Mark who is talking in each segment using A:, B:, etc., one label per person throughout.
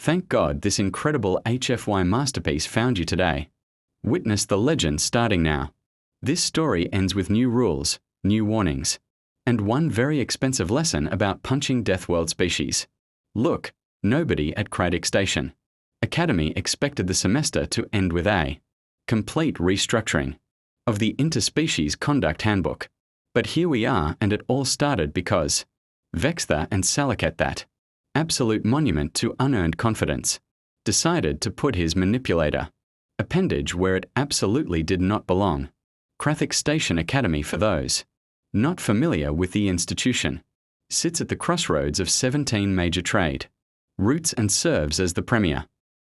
A: Thank God this incredible HFY masterpiece found you today. Witness the legend starting now. This story ends with new rules, new warnings, and one very expensive lesson about punching Deathworld species. Look, nobody at Craddock Station Academy expected the semester to end with a complete restructuring of the Interspecies Conduct Handbook. But here we are, and it all started because Vexthorne and Salaket, that absolute monument to unearned confidence, decided to put his manipulator appendage where it absolutely did not belong. Craddock Station Academy, for those not familiar with the institution, sits at the crossroads of 17 major trade routes and serves as the premier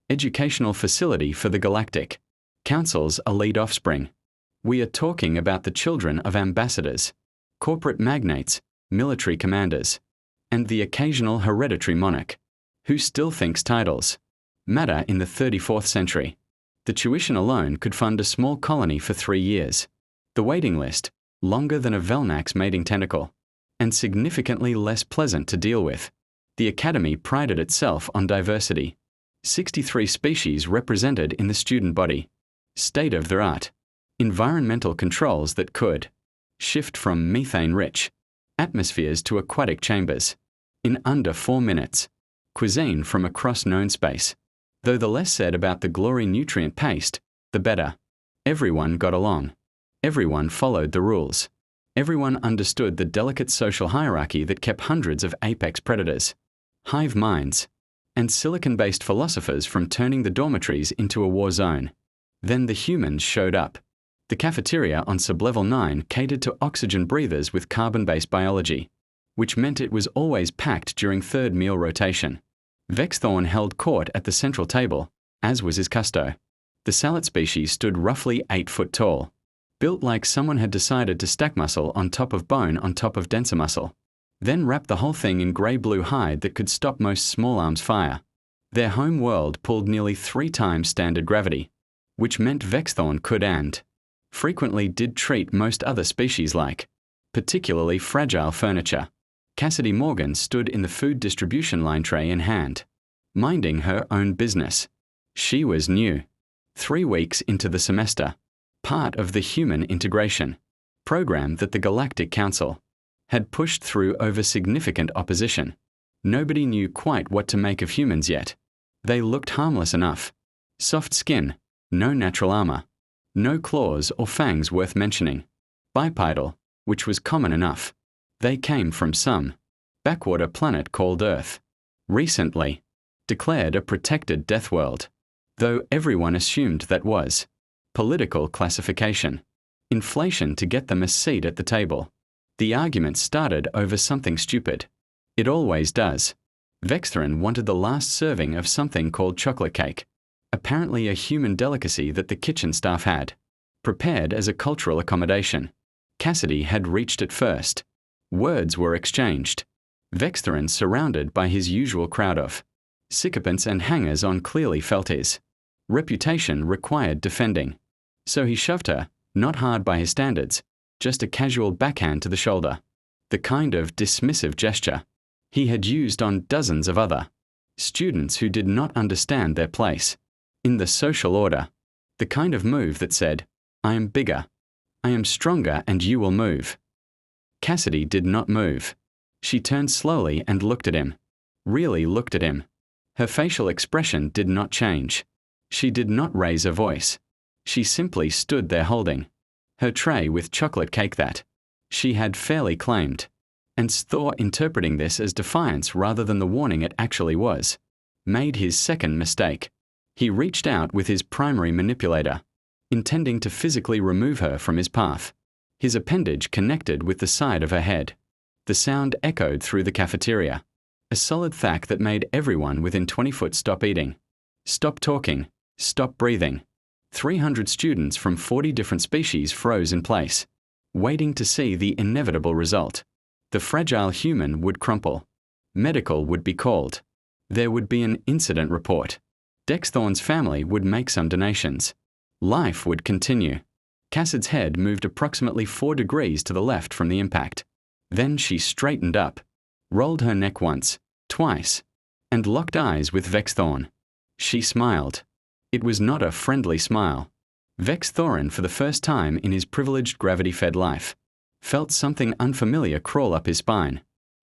A: educational facility for the Galactic Council's elite offspring. We are talking about the children of ambassadors, corporate magnates, military commanders, and the occasional hereditary monarch, who still thinks titles matter in the 34th century. The tuition alone could fund a small colony for 3 years. The waiting list, longer than a Velnax mating tentacle, and significantly less pleasant to deal with. The Academy prided itself on diversity. 63 species represented in the student body. State-of-the-art environmental controls that could shift from methane-rich atmospheres to aquatic chambers in under 4 minutes. Cuisine from across known space. Though the less said about the glory nutrient paste, the better. Everyone got along. Everyone followed the rules. Everyone understood the delicate social hierarchy that kept hundreds of apex predators, hive minds, and silicon-based philosophers from turning the dormitories into a war zone. Then the humans showed up. The cafeteria on Sublevel 9 catered to oxygen breathers with carbon-based biology, which meant it was always packed during third meal rotation. Vexthorne held court at the central table, as was his custo. The salad species stood roughly 8 foot tall, built like someone had decided to stack muscle on top of bone on top of denser muscle, then wrapped the whole thing in grey-blue hide that could stop most small arms fire. Their home world pulled nearly 3 times standard gravity, which meant Vexthorne could and frequently did treat most other species like particularly fragile furniture. Cassidy Morgan stood in the food distribution line, tray in hand, minding her own business. She was new. 3 weeks into the semester, part of the human integration program that the Galactic Council had pushed through over significant opposition. Nobody knew quite what to make of humans yet. They looked harmless enough. Soft skin, no natural armor, no claws or fangs worth mentioning. Bipedal, which was common enough. They came from some backwater planet called Earth. Recently declared a protected death world, though everyone assumed that was political classification. Inflation to get them a seat at the table. The argument started over something stupid. It always does. Vexthorne wanted the last serving of something called chocolate cake, apparently a human delicacy that the kitchen staff had prepared as a cultural accommodation. Cassidy had reached it first. Words were exchanged. Vexthorne, surrounded by his usual crowd of sycophants and hangers-on, clearly felt his reputation required defending. So he shoved her, not hard by his standards, just a casual backhand to the shoulder. The kind of dismissive gesture he had used on dozens of other students who did not understand their place in the social order. The kind of move that said, "I am bigger, I am stronger, and you will move." Cassidy did not move. She turned slowly and looked at him. Really looked at him. Her facial expression did not change. She did not raise a voice. She simply stood there holding her tray with chocolate cake that she had fairly claimed. And Thor, interpreting this as defiance rather than the warning it actually was, made his second mistake. He reached out with his primary manipulator, intending to physically remove her from his path. His appendage connected with the side of her head. The sound echoed through the cafeteria, a solid thwack that made everyone within 20 foot stop eating, stop talking, stop breathing. 300 students from 40 different species froze in place, waiting to see the inevitable result. The fragile human would crumple. Medical would be called. There would be an incident report. Vexthorne's family would make some donations. Life would continue. Cassidy's head moved approximately 4 degrees to the left from the impact. Then she straightened up, rolled her neck once, twice, and locked eyes with Vexthorne. She smiled. It was not a friendly smile. Vexthorne, for the first time in his privileged gravity-fed life, felt something unfamiliar crawl up his spine.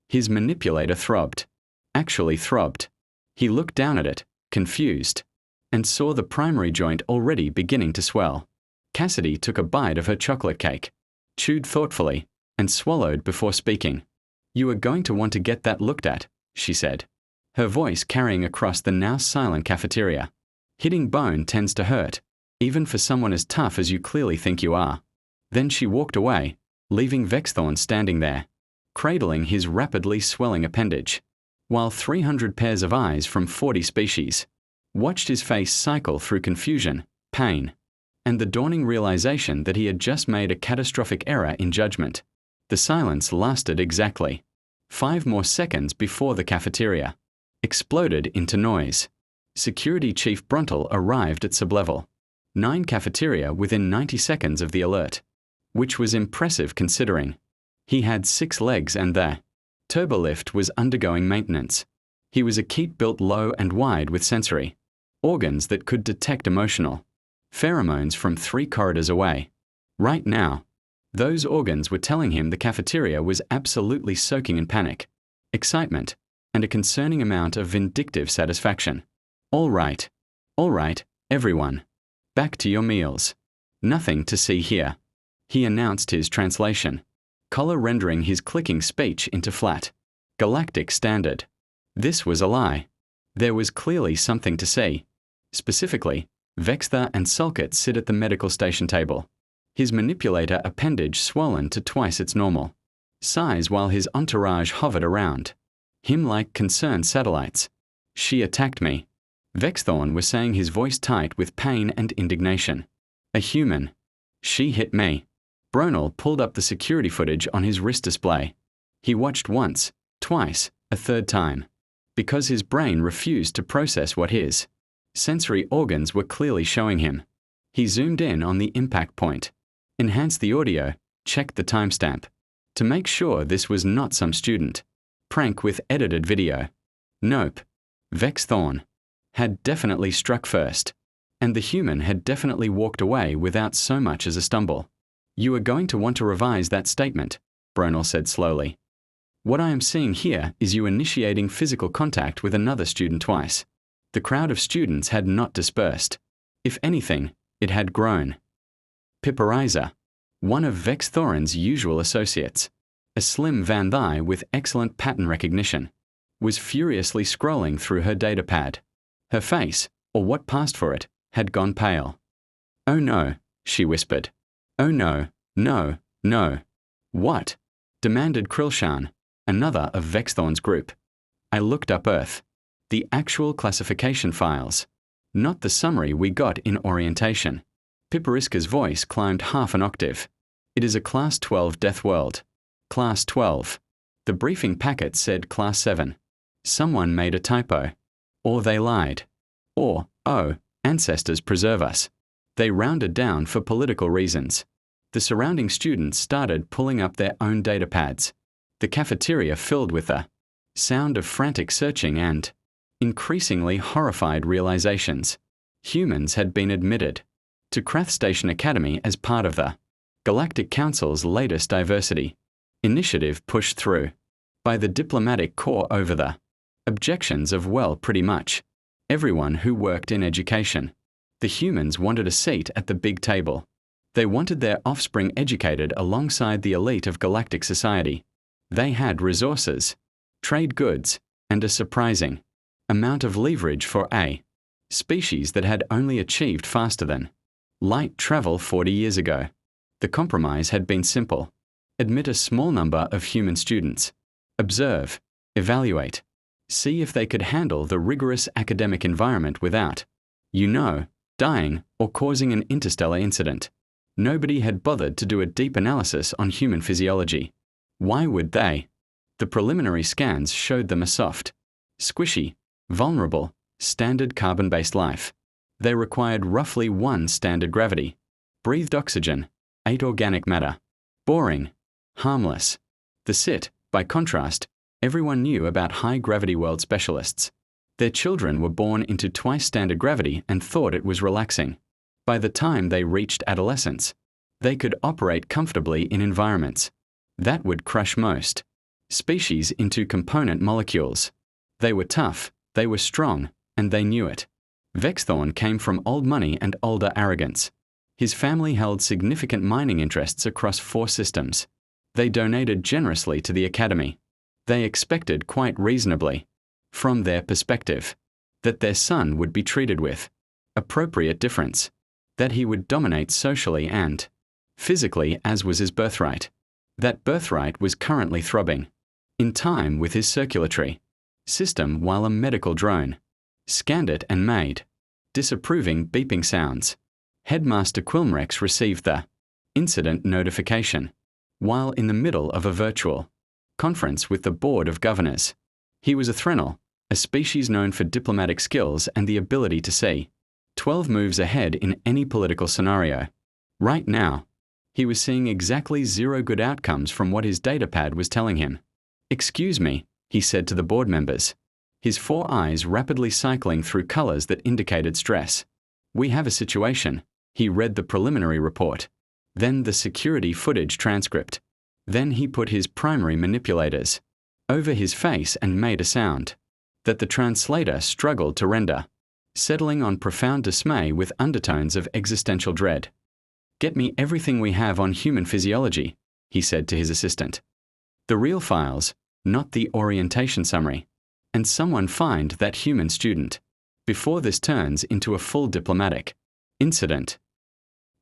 A: His manipulator throbbed. Actually throbbed. He looked down at it, confused, and saw the primary joint already beginning to swell. Cassidy took a bite of her chocolate cake, chewed thoughtfully, and swallowed before speaking. "You are going to want to get that looked at," she said, her voice carrying across the now silent cafeteria. "Hitting bone tends to hurt, even for someone as tough as you clearly think you are." Then she walked away, leaving Vexthorne standing there, cradling his rapidly swelling appendage, while 300 pairs of eyes from 40 species watched his face cycle through confusion, pain, and the dawning realization that he had just made a catastrophic error in judgment. The silence lasted exactly 5 more seconds before the cafeteria exploded into noise. Security Chief Bruntel arrived at sublevel 9 cafeteria within 90 seconds of the alert, which was impressive considering he had 6 legs and the turbolift was undergoing maintenance. He was a keep built low and wide with sensory organs that could detect emotional pheromones from 3 corridors away. Right now, those organs were telling him the cafeteria was absolutely soaking in panic, excitement, and a concerning amount of vindictive satisfaction. All right, everyone. Back to your meals. Nothing to see here," he announced his translation, color rendering his clicking speech into flat Galactic standard. This was a lie. There was clearly something to see. Specifically, Vexthor and Sulkit sit at the medical station table, his manipulator appendage swollen to twice its normal size while his entourage hovered around him like concerned satellites. "She attacked me," Vexthorne was saying, his voice tight with pain and indignation. "A human. She hit me." Bronell pulled up the security footage on his wrist display. He watched once, twice, a third time, because his brain refused to process what his sensory organs were clearly showing him. He zoomed in on the impact point, enhanced the audio, checked the timestamp, to make sure this was not some student prank with edited video. Nope. Vexthorne had definitely struck first, and the human had definitely walked away without so much as a stumble. "You are going to want to revise that statement," Bronell said slowly. "What I am seeing here is you initiating physical contact with another student twice." The crowd of students had not dispersed. If anything, it had grown. Piperiza, one of Vexthorne's usual associates, a slim Van Thigh with excellent pattern recognition, was furiously scrolling through her datapad. Her face, or what passed for it, had gone pale. "Oh no," she whispered. "Oh no, no, no." "What?" demanded Krilshan, another of Vexthorne's group. I looked up Earth. The actual classification files, not the summary we got in orientation. Piperiska's voice climbed half an octave. "It is a Class 12 death world. Class 12. The briefing packet said Class 7. Someone made a typo. Or they lied. Or, oh, ancestors preserve us, they rounded down for political reasons." The surrounding students started pulling up their own datapads. The cafeteria filled with the sound of frantic searching and increasingly horrified realizations. Humans had been admitted to Krath Station Academy as part of the Galactic Council's latest diversity initiative pushed through by the diplomatic corps over the objections of, well, pretty much everyone who worked in education. The humans wanted a seat at the big table. They wanted their offspring educated alongside the elite of galactic society. They had resources, trade goods, and a surprising amount of leverage for a species that had only achieved faster than light travel 40 years ago. The compromise had been simple. Admit a small number of human students. Observe, evaluate, see if they could handle the rigorous academic environment without, dying or causing an interstellar incident. Nobody had bothered to do a deep analysis on human physiology. Why would they? The preliminary scans showed them a soft, squishy, vulnerable, standard carbon-based life. They required roughly 1 standard gravity, breathed oxygen, 8 organic matter. Boring, harmless. The SIT, by contrast, everyone knew about high-gravity world specialists. Their children were born into twice standard gravity and thought it was relaxing. By the time they reached adolescence, they could operate comfortably in environments that would crush most species into component molecules. They were tough, they were strong, and they knew it. Vexthorne came from old money and older arrogance. His family held significant mining interests across 4 systems. They donated generously to the academy. They expected quite reasonably, from their perspective, that their son would be treated with appropriate difference, that he would dominate socially and physically as was his birthright. That birthright was currently throbbing in time with his circulatory system while a medical drone scanned it and made disapproving beeping sounds. Headmaster Quilmrex received the incident notification while in the middle of a virtual conference with the Board of Governors. He was a Threnal, a species known for diplomatic skills and the ability to see 12 moves ahead in any political scenario. Right now, he was seeing exactly 0 good outcomes from what his datapad was telling him. "Excuse me," he said to the board members, his 4 eyes rapidly cycling through colors that indicated stress. "We have a situation." He read the preliminary report, then the security footage transcript. Then he put his primary manipulators over his face and made a sound that the translator struggled to render, settling on profound dismay with undertones of existential dread. "Get me everything we have on human physiology," he said to his assistant. "The real files, not the orientation summary. And someone find that human student before this turns into a full diplomatic incident."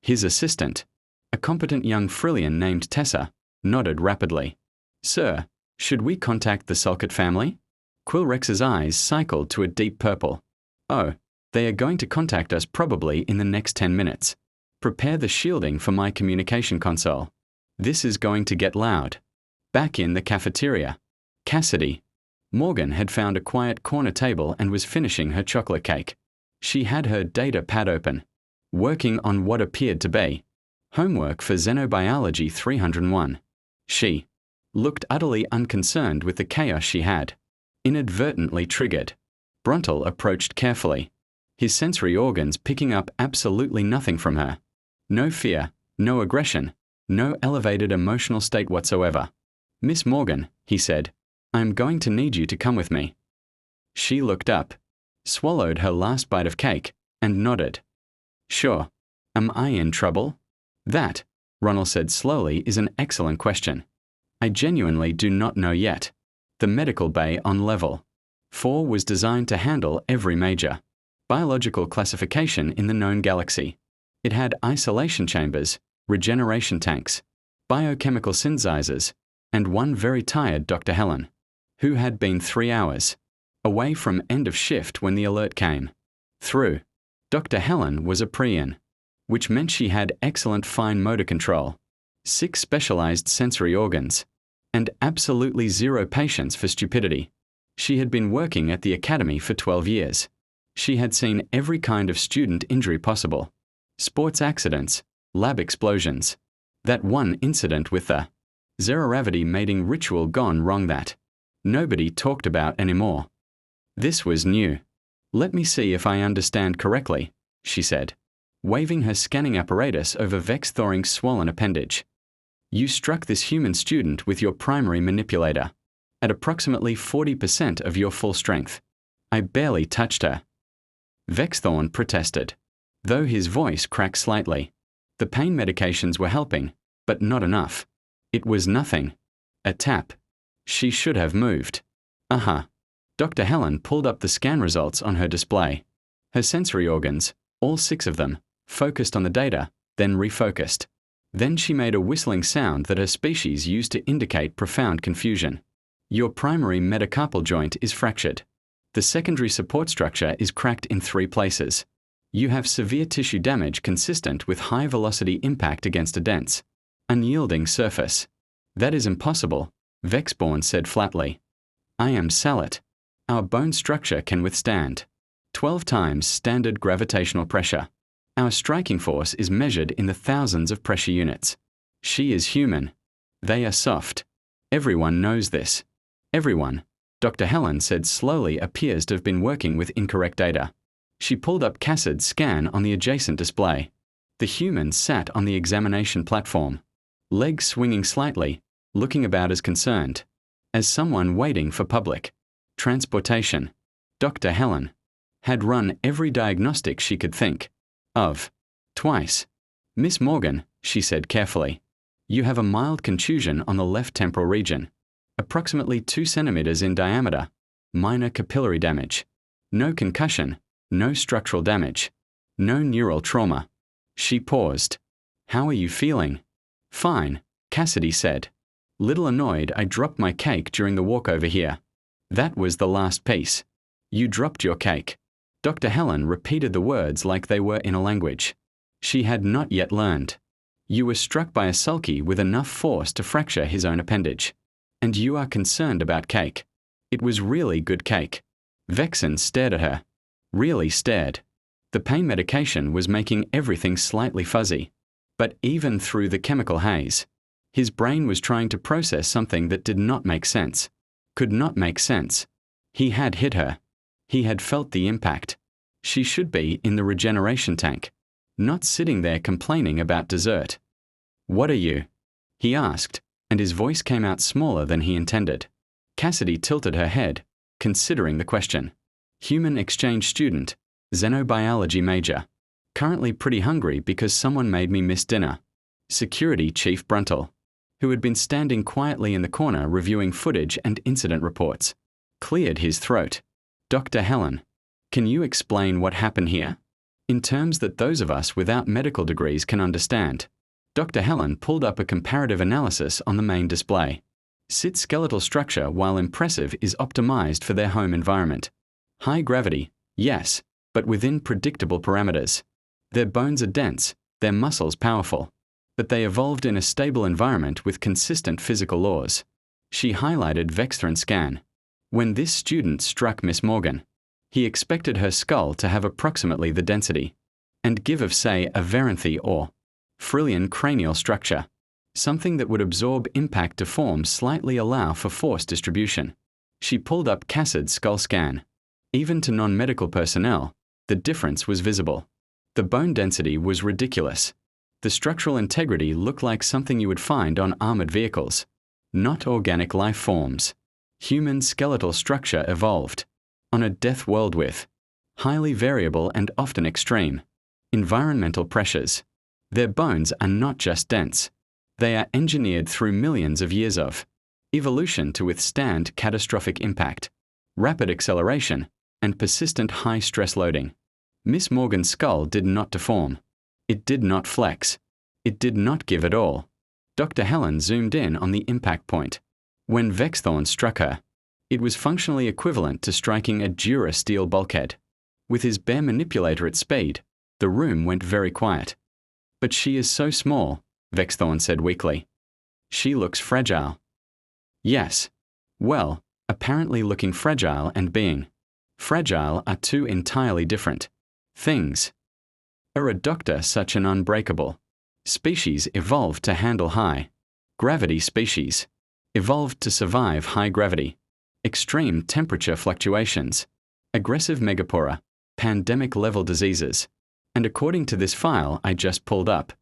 A: His assistant, a competent young Frillian named Tessa, nodded rapidly. "Sir, should we contact the Sulcott family?" Quilrex's eyes cycled to a deep purple. "Oh, they are going to contact us probably in the next 10 minutes. Prepare the shielding for my communication console. This is going to get loud." Back in the cafeteria, Cassidy Morgan had found a quiet corner table and was finishing her chocolate cake. She had her data pad open, working on what appeared to be homework for Xenobiology 301. She looked utterly unconcerned with the chaos she had inadvertently triggered. Brontal approached carefully, his sensory organs picking up absolutely nothing from her. No fear, no aggression, no elevated emotional state whatsoever. "Miss Morgan," he said, "I am going to need you to come with me." She looked up, swallowed her last bite of cake, and nodded. "Sure. Am I in trouble?" "That," Ronald said slowly, "is an excellent question. I genuinely do not know yet." The medical bay on level 4 was designed to handle every major biological classification in the known galaxy. It had isolation chambers, regeneration tanks, biochemical synthesizers, and one very tired Dr. Helen, who had been 3 hours away from end of shift when the alert came through. Dr. Helen was a Prian, which meant she had excellent fine motor control, 6 specialized sensory organs, and absolutely 0 patience for stupidity. She had been working at the academy for 12 years. She had seen every kind of student injury possible. Sports accidents, lab explosions. That one incident with the Zeroravity mating ritual gone wrong that nobody talked about anymore. This was new. "Let me see if I understand correctly," she said, waving her scanning apparatus over Vexthorne's swollen appendage. "You struck this human student with your primary manipulator at approximately 40% of your full strength. I barely touched her." Vexthorne protested, though his voice cracked slightly. The pain medications were helping, but not enough. It was nothing. A tap. She should have moved. Dr. Helen pulled up the scan results on her display. Her sensory organs, all 6 of them, focused on the data, then refocused. Then she made a whistling sound that her species used to indicate profound confusion. "Your primary metacarpal joint is fractured. The secondary support structure is cracked in 3 places. You have severe tissue damage consistent with high-velocity impact against a dense, unyielding surface." "That is impossible," Vexthorne said flatly. "I am Salat. Our bone structure can withstand 12 times standard gravitational pressure. Our striking force is measured in the thousands of pressure units. She is human. They are soft. Everyone knows this. Everyone. Dr. Helen said slowly appears to have been working with incorrect data. She pulled up Cassid's scan on the adjacent display. The human sat on the examination platform, legs swinging slightly, looking about as concerned as someone waiting for public transportation. Dr. Helen had run every diagnostic she could think of. Twice. "Miss Morgan," she said carefully, "you have a mild contusion on the left temporal region, approximately 2 centimeters in diameter, minor capillary damage. No concussion, no structural damage, no neural trauma." She paused. "How are you feeling?" "Fine," Cassidy said. "Little annoyed I dropped my cake during the walk over here." That was the last piece. "You dropped your cake." Dr. Helen repeated the words like they were in a language she had not yet learned. "You were struck by a sulky with enough force to fracture his own appendage. And you are concerned about cake. It was really good cake." Vexthorne stared at her. Really stared. The pain medication was making everything slightly fuzzy. But even through the chemical haze, his brain was trying to process something that did not make sense. Could not make sense. He had hit her. He had felt the impact. She should be in the regeneration tank, not sitting there complaining about dessert. "What are you?" he asked, and his voice came out smaller than he intended. Cassidy tilted her head, considering the question. "Human exchange student, xenobiology major. Currently pretty hungry because someone made me miss dinner." Security Chief Bruntel, who had been standing quietly in the corner reviewing footage and incident reports, cleared his throat. "Dr. Helen, can you explain what happened here? In terms that those of us without medical degrees can understand." Dr. Helen pulled up a comparative analysis on the main display. SIT's skeletal structure, while impressive, is optimized for their home environment. High gravity, yes, but within predictable parameters. Their bones are dense, their muscles powerful, but they evolved in a stable environment with consistent physical laws. She highlighted Vexthorne's scan. When this student struck Miss Morgan, he expected her skull to have approximately the density and give of, say, a Veranthe or Frillian cranial structure, something that would absorb impact to form slightly allow for force distribution. She pulled up Cassid's skull scan. Even to non-medical personnel, the difference was visible. The bone density was ridiculous. The structural integrity looked like something you would find on armored vehicles. Not organic life forms. Human skeletal structure evolved on a death world with highly variable and often extreme environmental pressures. Their bones are not just dense. They are engineered through millions of years of evolution to withstand catastrophic impact, rapid acceleration, and persistent high-stress loading. Miss Morgan's skull did not deform. It did not flex. It did not give at all. Dr. Helen zoomed in on the impact point. When Vexthorne struck her, it was functionally equivalent to striking a Dura steel bulkhead. With his bare manipulator at speed, the room went very quiet. "But she is so small," Vexthorne said weakly. "She looks fragile." "Yes. Well, apparently looking fragile and being fragile are two entirely different things. Are a doctor such an unbreakable species evolved to handle high gravity species, evolved to survive high gravity, extreme temperature fluctuations, aggressive megapora, pandemic-level diseases, and according to this file I just pulled up,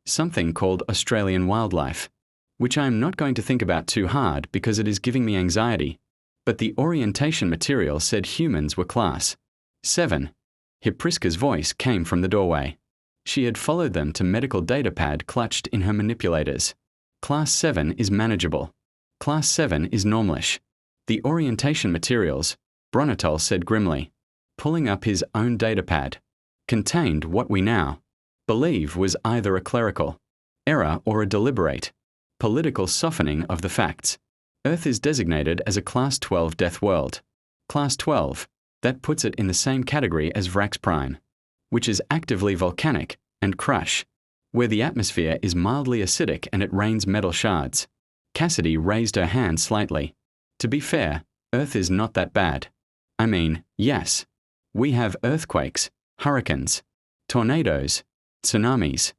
A: something called Australian wildlife, which I am not going to think about too hard because it is giving me anxiety, but the orientation material said humans were class 7. Hipriska's voice came from the doorway. She had followed them to medical data pad clutched in her manipulators. Class 7 is manageable. Class 7 is normalish. The orientation materials, Bronatol said grimly, pulling up his own data pad, contained what we now believe was either a clerical error or a deliberate political softening of the facts. Earth is designated as a Class 12 death world. Class 12, that puts it in the same category as Vrax Prime, which is actively volcanic, and Crush, where the atmosphere is mildly acidic and it rains metal shards. Cassidy raised her hand slightly. To be fair, Earth is not that bad. I mean, yes, we have earthquakes, hurricanes, tornadoes, tsunamis,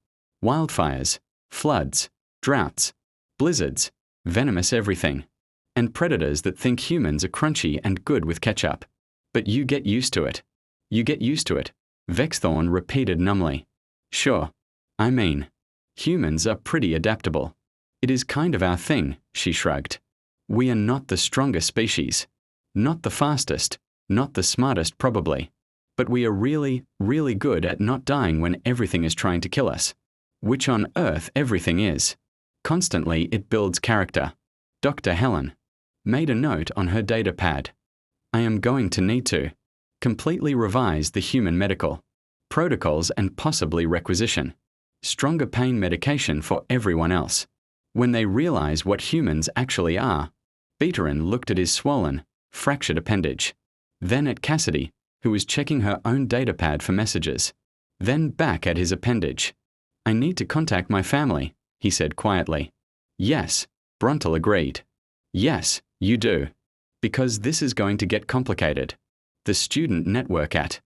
A: wildfires, floods, droughts, blizzards, venomous everything. and predators that think humans are crunchy and good with ketchup. But you get used to it. You get used to it, Vexthorne repeated numbly. Sure. I mean, humans are pretty adaptable. It is kind of our thing, she shrugged. We are not the strongest species. Not the fastest, not the smartest probably. But we are really, really good at not dying when everything is trying to kill us. Which on earth everything is. Constantly it builds character. Dr. Helen made a note on her data pad. I am going to need to completely revise the human medical protocols and possibly requisition stronger pain medication for everyone else. When they realize what humans actually are. Beterin looked at his swollen, fractured appendage. Then at Cassidy, who was checking her own datapad for messages. Then back at his appendage. I need to contact my family, he said quietly. Yes, Bruntel agreed. Yes, you do. Because this is going to get complicated. The student network at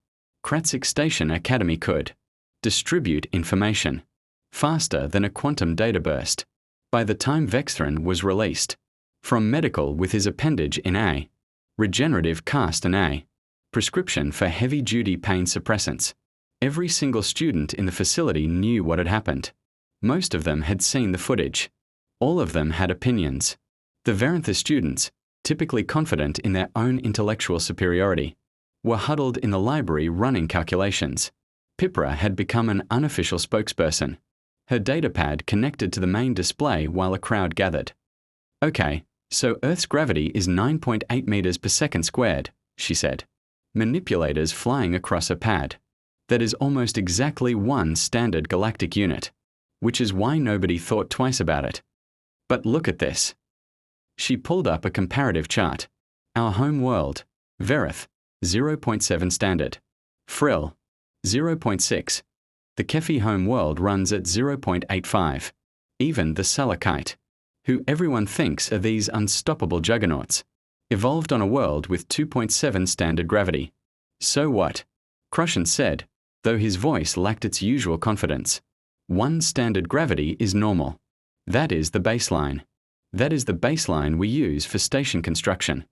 A: Kratzik Station Academy could distribute information faster than a quantum data burst by the time Vexthorne was released. From medical with his appendage in A. Regenerative cast in A. Prescription for heavy-duty pain suppressants. Every single student in the facility knew what had happened. Most of them had seen the footage. All of them had opinions. The Verantha students, typically confident in their own intellectual superiority, were huddled in the library running calculations. Pipra had become an unofficial spokesperson. Her datapad connected to the main display while a crowd gathered. Okay, so Earth's gravity is 9.8 meters per second squared, she said. Manipulators flying across a pad. That is almost exactly one standard galactic unit, which is why nobody thought twice about it. But look at this. She pulled up a comparative chart. Our home world, Verith, 0.7 standard. Frill, 0.6. The Kefi home world runs at 0.85. Even the Salakite, who everyone thinks are these unstoppable juggernauts, evolved on a world with 2.7 standard gravity. So what? Crushen said, though his voice lacked its usual confidence. 1 standard gravity is normal. That is the baseline. That is the baseline we use for station construction.